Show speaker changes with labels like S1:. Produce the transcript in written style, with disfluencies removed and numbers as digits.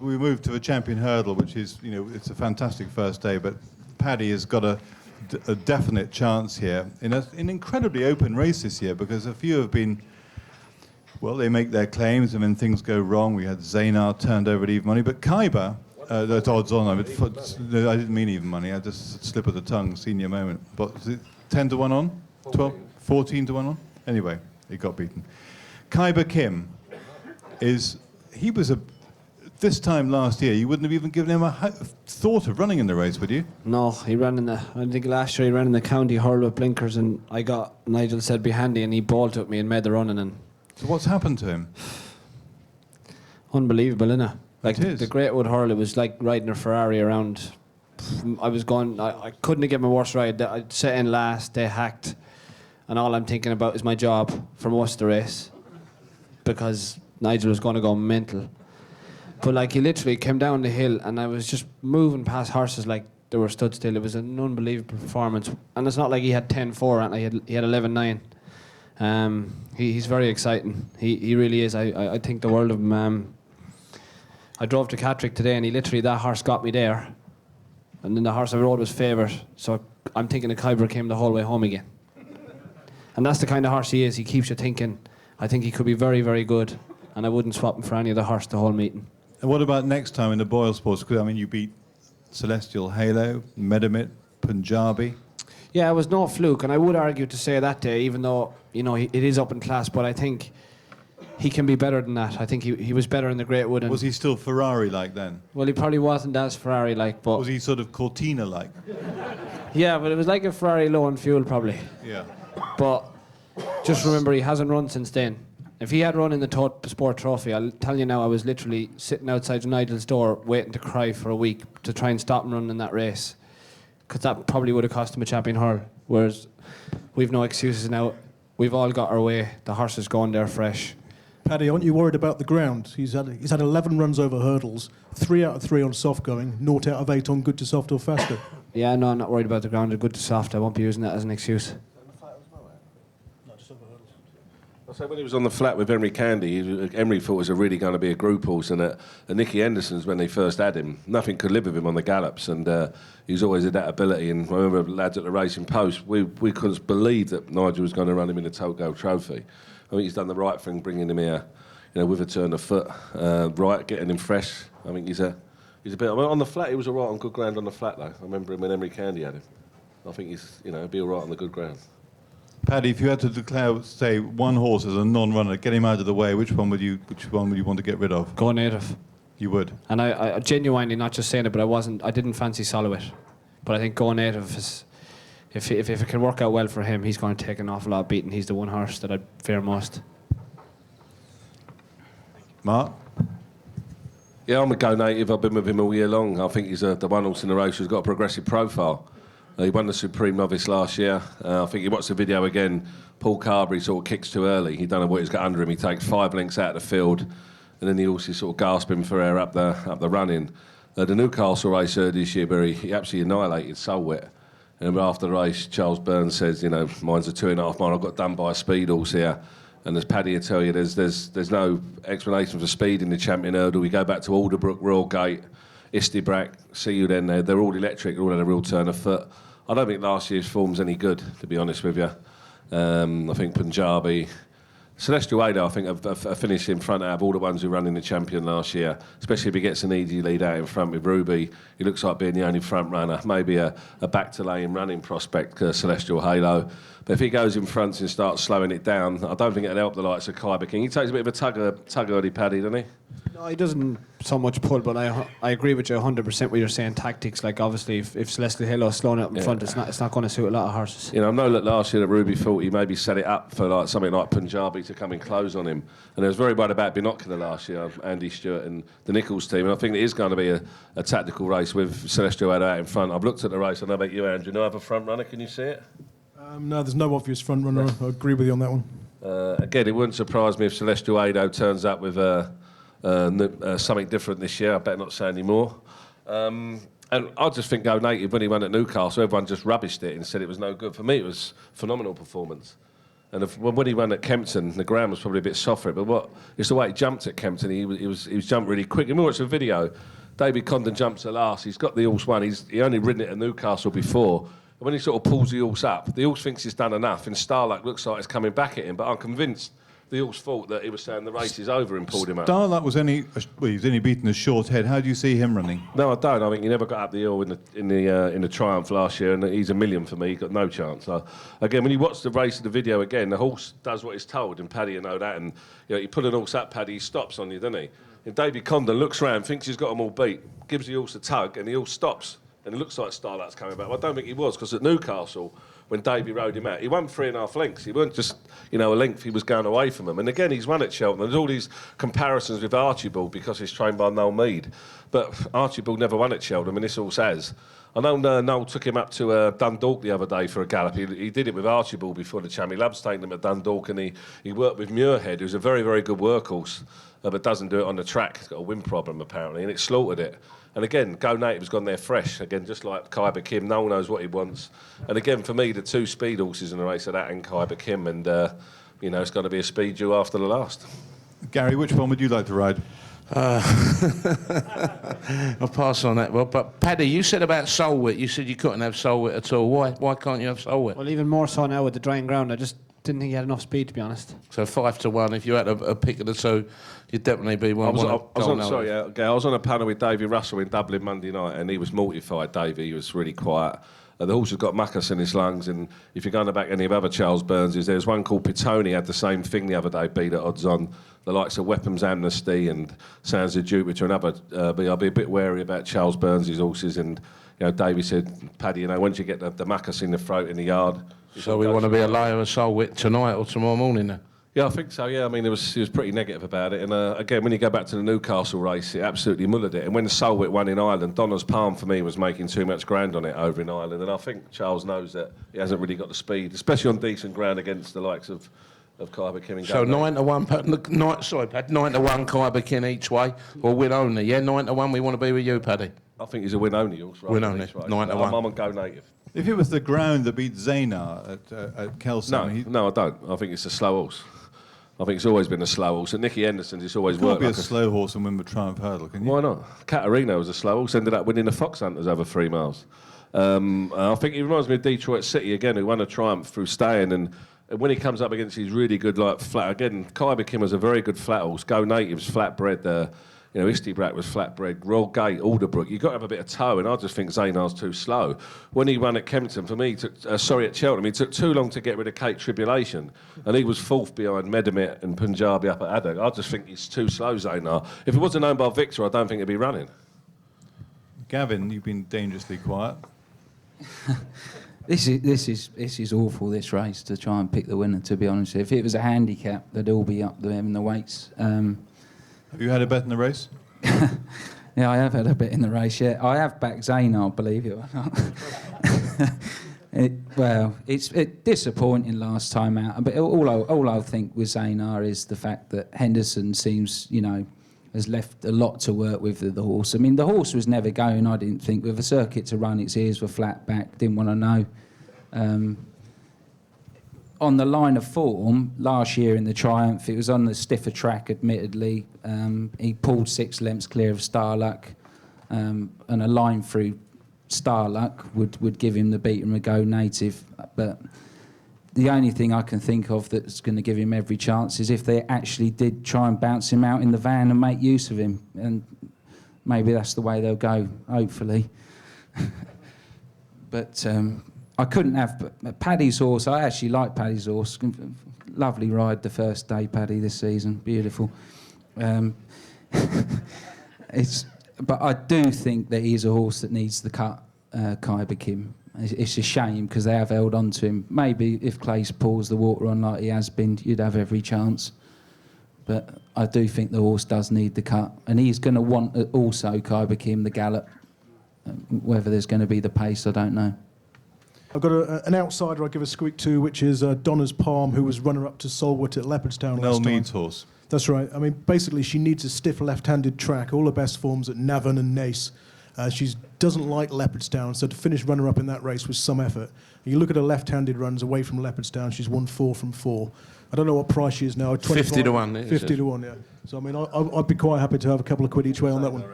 S1: We moved to a champion hurdle, which is, it's a fantastic first day, but Paddy has got a definite chance here in an incredibly open race this year, because a few have been, well, they make their claims and then things go wrong. We had Zaynar turned over at even money, but Khyber, that's odds on. I didn't mean even money, I just slip of the tongue, senior moment. But is it 10 to 1 on? 12? 14 to 1 on? Anyway, he got beaten. Khyber Kim this time last year, you wouldn't have even given him a thought of running in the race, would you?
S2: No, he ran I think last year he ran in the county hurl with blinkers, and Nigel said be handy, and he ball took me and made the running. And
S1: so what's happened to him?
S2: Unbelievable, innit? Like
S1: it is.
S2: The Great Wood Hurl, it was like riding a Ferrari around. I couldn't have given a worse ride. I'd set in last, they hacked, and all I'm thinking about is my job for most of the race, because Nigel was going to go mental. But he literally came down the hill, and I was just moving past horses like they were stood still. It was an unbelievable performance, and it's not like he had 10-4, and he had 11-9. He's very exciting. He really is. I think the world of him. I drove to Catterick today, and that horse got me there, and then the horse I rode was favourite. So I'm thinking the Khyber came the whole way home again, and that's the kind of horse he is. He keeps you thinking. I think he could be very, very good, and I wouldn't swap him for any other horse the whole meeting.
S1: And what about next time in the Boyle Sports? Because you beat Celestial Halo, Medamit, Punjabi.
S2: Yeah, it was no fluke, and I would argue to say that day, even though it is up in class, but I think he can be better than that. I think he was better in the Great Wood.
S1: Was he still Ferrari-like then?
S2: Well, he probably wasn't as Ferrari-like, but...
S1: Was he sort of Cortina-like?
S2: Yeah, but it was like a Ferrari low on fuel, probably.
S1: Yeah.
S2: But just remember, he hasn't run since then. If he had run in the Sport Trophy, I'll tell you now, I was literally sitting outside Nigel's door waiting to cry for a week to try and stop him running in that race, because that probably would have cost him a champion hurl. Whereas we've no excuses now. We've all got our way. The horse is going there fresh.
S3: Paddy, aren't you worried about the ground? He's had 11 runs over hurdles, 3 out of 3 on soft going, 0 out of 8 on good to soft or faster.
S2: Yeah, no, I'm not worried about the ground. They're good to soft. I won't be using that as an excuse.
S4: I say when he was on the flat with Emery Candy, Emery thought it was really going to be a group horse, and Nicky Henderson's, when they first had him, nothing could live with him on the gallops, and he's always had that ability. And I remember lads at the Racing Post, we couldn't believe that Nigel was going to run him in the Togo Trophy. I think he's done the right thing bringing him here, with a turn of foot, right, getting him fresh. I think he's a bit on the flat. He was all right on good ground on the flat though. I remember him when Emery Candy had him. I think he's he'll be all right on the good ground.
S1: Paddy, if you had to declare, say, one horse as a non-runner, get him out of the way, which one would you want to get rid of?
S2: Go Native.
S1: You would?
S2: And I genuinely, not just saying it, but I didn't fancy Solowit. But I think Go Native is, if it can work out well for him, he's going to take an awful lot of beating. He's the one horse that I'd fear most.
S1: Mark?
S4: Yeah, I'm a Go Native. I've been with him all year long. I think he's the one horse in the race who's got a progressive profile. He won the Supreme Novice last year. I think you watch the video again. Paul Carberry sort of kicks too early. He don't know what he's got under him. He takes 5 lengths out of the field, and then the horse is sort of gasping for air up the running. The Newcastle race this year, where he absolutely annihilated Solwit. And after the race, Charles Burns says, mine's a 2.5 mile. I got done by a speed horse here. And as Paddy will tell you, there's no explanation for speed in the champion hurdle. We go back to Alderbrook, Royal Gate, Istibrack, See You Then. They're all electric. They all had a real turn of foot. I don't think last year's form's any good, to be honest with you. I think Punjabi, Celestial Ada, I think, have finished in front out of all the ones who ran in the champion last year, especially if he gets an easy lead out in front with Ruby. He looks like being the only front runner. Maybe a back to lane running prospect, Celestial Halo. But if he goes in front and starts slowing it down, I don't think it'll help the likes of Khyber King. He takes a bit of a tug early, Paddy, doesn't he?
S2: No, he doesn't so much pull, but I agree with you 100% what you're saying. Tactics, like obviously if Celestial Halo's slowing up in front, it's not going to suit a lot of horses.
S4: I know that last year that Ruby thought he maybe set it up for something like Punjabi to come and close on him, and there was very worried about binocular last year, Andy Stewart and the Nichols team, and I think it is going to be a tactical race with Celestial out in front. I've looked at the race. I know about you, Andrew. No other front runner? Can you see it?
S3: No, there's no obvious front runner. I agree with you on that one.
S4: Again, it wouldn't surprise me if Celestial Ado turns up with something different this year. I better not say any more. And I just think Go Native, when he won at Newcastle, everyone just rubbished it and said it was no good. For me, it was a phenomenal performance. And when he ran at Kempton, the ground was probably a bit softer. But it's the way he jumped at Kempton. He was jumped really quick. And we watched the video. David Condon jumps to last. He's got the horse won. He only ridden it at Newcastle before. And when he sort of pulls the horse up, the horse thinks he's done enough. And Starluck looks like it's coming back at him. But I'm convinced the horse thought that he was saying the race is over and pulled him up.
S1: Starluck was he was only beaten a short head. How do you see him running?
S4: No, I don't. I think he never got up the hill in the Triumph last year, and he's a million for me. He got no chance. Again, when you watch the race of the video again, the horse does what he's told, and Paddy, you know that. And you put an horse up, Paddy, he stops on you, doesn't he? And David Condon looks round, thinks he's got them all beat, gives the horse a tug, and the horse stops. And it looks like Starluck's coming back. Well, I don't think he was, because at Newcastle, when Davey rode him out, he won 3.5 lengths. He weren't just, a length, he was going away from him. And again, he's won at Cheltenham. There's all these comparisons with Archibald because he's trained by Noel Mead. But Archibald never won at Cheltenham, and this horse has. I know Noel took him up to Dundalk the other day for a gallop. He did it with Archibald before the Cham. He loves taking him at Dundalk, and he worked with Muirhead, who's a very, very good workhorse, but doesn't do it on the track. He's got a wind problem, apparently, and it slaughtered it. And again, Go Native's gone there fresh. Again, just like Khyber Kim, Noel knows what he wants. And again, for me, the two speed horses in the race are that and Khyber Kim. And, it's going to be a speed duel after the last.
S1: Gary, which one would you like to ride?
S5: I'll pass on that. Well, but Paddy, you said about Solwit. You said you couldn't have Solwit at all. Why can't you have Solwit?
S2: Well, even more so now with the drying ground. I just didn't think he had enough speed, to be honest.
S5: So 5-1. If you had a pick of the two, you'd definitely be one.
S4: I was on a panel with Davy Russell in Dublin Monday night, and he was mortified. Davy, he was really quiet. The horse has got mucus in his lungs, and if you're going back any of other Charles Burns's, there's one called Pitoni had the same thing the other day, beat at odds on. The likes of Weapons Amnesty and Sands of Jupiter and other. But I'll be a bit wary about Charles Burns's horses. And Davy said, Paddy, once you get the mucus in the throat in the yard.
S5: So we want to be a layer of Solwit tonight or tomorrow morning then?
S4: Yeah, I think so, yeah. I mean, he was pretty negative about it. And again, when you go back to the Newcastle race, it absolutely mullered it. And when Solwit won in Ireland, Donna's Palm, for me, was making too much ground on it over in Ireland. And I think Charles knows that he hasn't really got the speed, especially on decent ground against the likes of Khyber Kim and
S5: So
S4: Gavin.
S5: 9-1, 9-1 Khyber Kim each way, or win only, yeah? 9-1, we want to be with you, Paddy.
S4: I think he's a win only horse.
S5: Win only, 9-1.
S4: I'm on Go Native.
S1: If it was the ground that beat Zanar at Kelso...
S4: No, I don't. I think it's a slow horse. I think it's always been a slow horse. And Nicky Henderson's, it's always
S1: You
S4: worked
S1: can't be
S4: like
S1: a slow horse and win the Triumph Hurdle, can you?
S4: Why not? Katarina was a slow horse, ended up winning the Fox Hunters over 3 miles. I think he reminds me of Detroit City again, who won a Triumph through staying. And when he comes up against these really good, flat... Again, Khyber Kim was a very good flat horse. Go Native's flatbred. Istibrak was flatbred. Royal Gate, Alderbrook. You've got to have a bit of toe, and I just think Zaynar's too slow. When he ran at Kempton, for me, at Cheltenham, he took too long to get rid of Cape Tribulation, and he was fourth behind Medamit and Punjabi up at Addock. I just think he's too slow, Zaynar. If it wasn't owned by Victor, I don't think he'd be running.
S1: Gavin, you've been dangerously quiet.
S6: This is awful, this race, to try and pick the winner, to be honest. If it was a handicap, they'd all be up there in the weights.
S1: Have you had a bet in the race?
S6: Yeah, I have had a bet in the race, yeah. I have backed Zaynard, believe it or not. It's disappointing last time out. But all I think with Zaynard is the fact that Henderson seems, has left a lot to work with the horse. I mean, the horse was never going, I didn't think, with a circuit to run. Its ears were flat back, didn't want to know. On the line of form, last year in the Triumph, it was on the stiffer track, admittedly. He pulled 6 lengths clear of Starluck, and a line through Starluck would give him the beat and a Go Native. But the only thing I can think of that's going to give him every chance is if they actually did try and bounce him out in the van and make use of him. And maybe that's the way they'll go, hopefully. But... I couldn't have Paddy's horse. I actually like Paddy's horse. Lovely ride the first day, Paddy, this season. Beautiful. But I do think that he's a horse that needs the cut, Khyber Kim. It's a shame because they have held on to him. Maybe if Clace pours the water on like he has been, you'd have every chance. But I do think the horse does need the cut. And he's going to want also, Khyber Kim, the gallop. Whether there's going to be the pace, I don't know.
S3: I've got an outsider I'll give a squeak to, which is Donna's Palm, who was runner-up to Solwit at Leopardstown last time.
S1: Mead's horse.
S3: That's right. I mean, basically, she needs a stiff left-handed track, all her best forms at Navan and Nace. She doesn't like Leopardstown, so to finish runner-up in that race was some effort. You look at her left-handed runs away from Leopardstown, she's won 4 from 4. I don't know what price she is now.
S5: 50 to 1.
S3: 50 to 1, yeah. So, I mean, I'd be quite happy to have a couple of quid each way on that one.